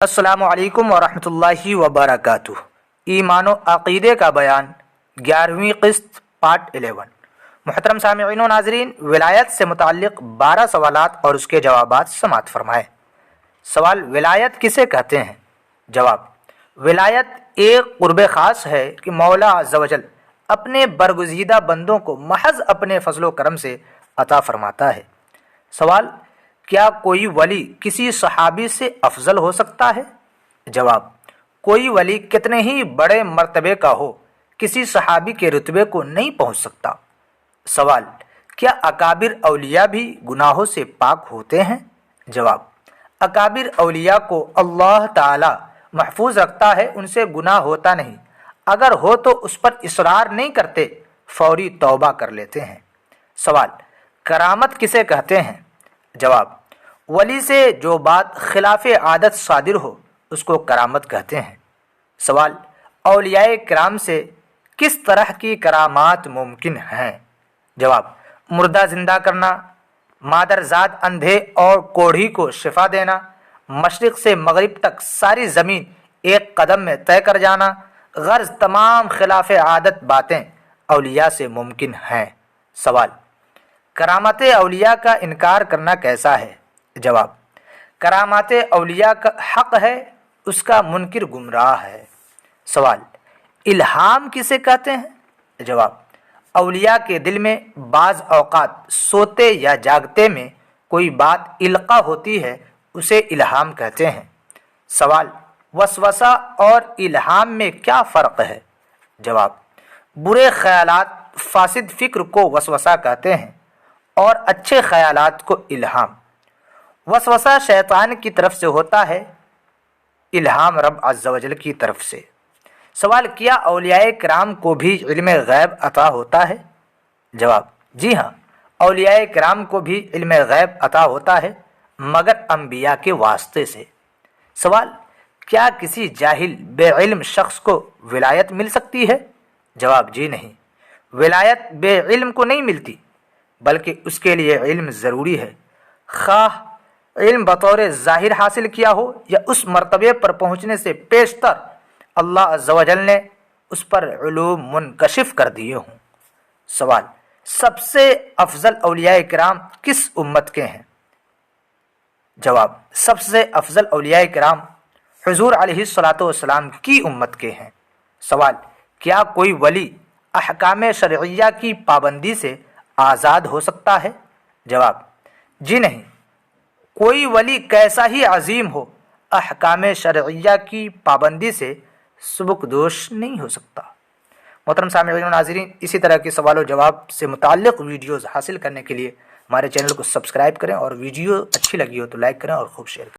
السلام علیکم ورحمۃ اللہ وبرکاتہ۔ ایمان و عقیدے کا بیان 11ویں قسط پارٹ 11۔ محترم سامعین و ناظرین، ولایت سے متعلق 12 سوالات اور اس کے جوابات سماعت فرمائیں۔ سوال: ولایت کسے کہتے ہیں؟ جواب: ولایت ایک قرب خاص ہے کہ مولا عز و جل اپنے برگزیدہ بندوں کو محض اپنے فضل و کرم سے عطا فرماتا ہے۔ سوال: کیا کوئی ولی کسی صحابی سے افضل ہو سکتا ہے؟ جواب: کوئی ولی کتنے ہی بڑے مرتبے کا ہو، کسی صحابی کے رتبے کو نہیں پہنچ سکتا۔ سوال: کیا اکابر اولیاء بھی گناہوں سے پاک ہوتے ہیں؟ جواب: اکابر اولیاء کو اللہ تعالی محفوظ رکھتا ہے، ان سے گناہ ہوتا نہیں، اگر ہو تو اس پر اصرار نہیں کرتے، فوری توبہ کر لیتے ہیں۔ سوال: کرامت کسے کہتے ہیں؟ جواب: ولی سے جو بات خلاف عادت صادر ہو اس کو کرامت کہتے ہیں۔ سوال: اولیاء کرام سے کس طرح کی کرامات ممکن ہیں؟ جواب: مردہ زندہ کرنا، مادرزاد اندھے اور کوڑھی کو شفا دینا، مشرق سے مغرب تک ساری زمین ایک قدم میں طے کر جانا، غرض تمام خلاف عادت باتیں اولیاء سے ممکن ہیں۔ سوال: کرامات اولیاء کا انکار کرنا کیسا ہے؟ جواب: کرامات اولیاء کا حق ہے، اس کا منکر گمراہ ہے۔ سوال: الہام کسے کہتے ہیں؟ جواب: اولیاء کے دل میں بعض اوقات سوتے یا جاگتے میں کوئی بات القاء ہوتی ہے، اسے الہام کہتے ہیں۔ سوال: وسوسہ اور الہام میں کیا فرق ہے؟ جواب: برے خیالات، فاسد فکر کو وسوسہ کہتے ہیں اور اچھے خیالات کو الہام۔ وسوسہ شیطان کی طرف سے ہوتا ہے، الہام رب عز و جل کی طرف سے۔ سوال: کیا اولیاء کرام کو بھی علم غیب عطا ہوتا ہے؟ جواب: جی ہاں، اولیاء کرام کو بھی علم غیب عطا ہوتا ہے، مگر انبیاء کے واسطے سے۔ سوال: کیا کسی جاہل بے علم شخص کو ولایت مل سکتی ہے؟ جواب: جی نہیں، ولایت بے علم کو نہیں ملتی، بلکہ اس کے لیے علم ضروری ہے، خواہ علم بطور ظاہر حاصل کیا ہو یا اس مرتبے پر پہنچنے سے پیشتر اللہ عز و جل نے اس پر علوم منکشف کر دیے ہوں۔ سوال: سب سے افضل اولیاء کرام کس امت کے ہیں؟ جواب: سب سے افضل اولیاء کرام حضور علیہ الصلاۃ والسلام کی امت کے ہیں۔ سوال: کیا کوئی ولی احکام شرعیہ کی پابندی سے آزاد ہو سکتا ہے؟ جواب: جی نہیں، کوئی ولی کیسا ہی عظیم ہو، احکام شرعیہ کی پابندی سے سبکدوش نہیں ہو سکتا۔ محترم سامعین و ناظرین، اسی طرح کے سوال و جواب سے متعلق ویڈیوز حاصل کرنے کے لیے ہمارے چینل کو سبسکرائب کریں، اور ویڈیو اچھی لگی ہو تو لائک کریں اور خوب شیئر کریں۔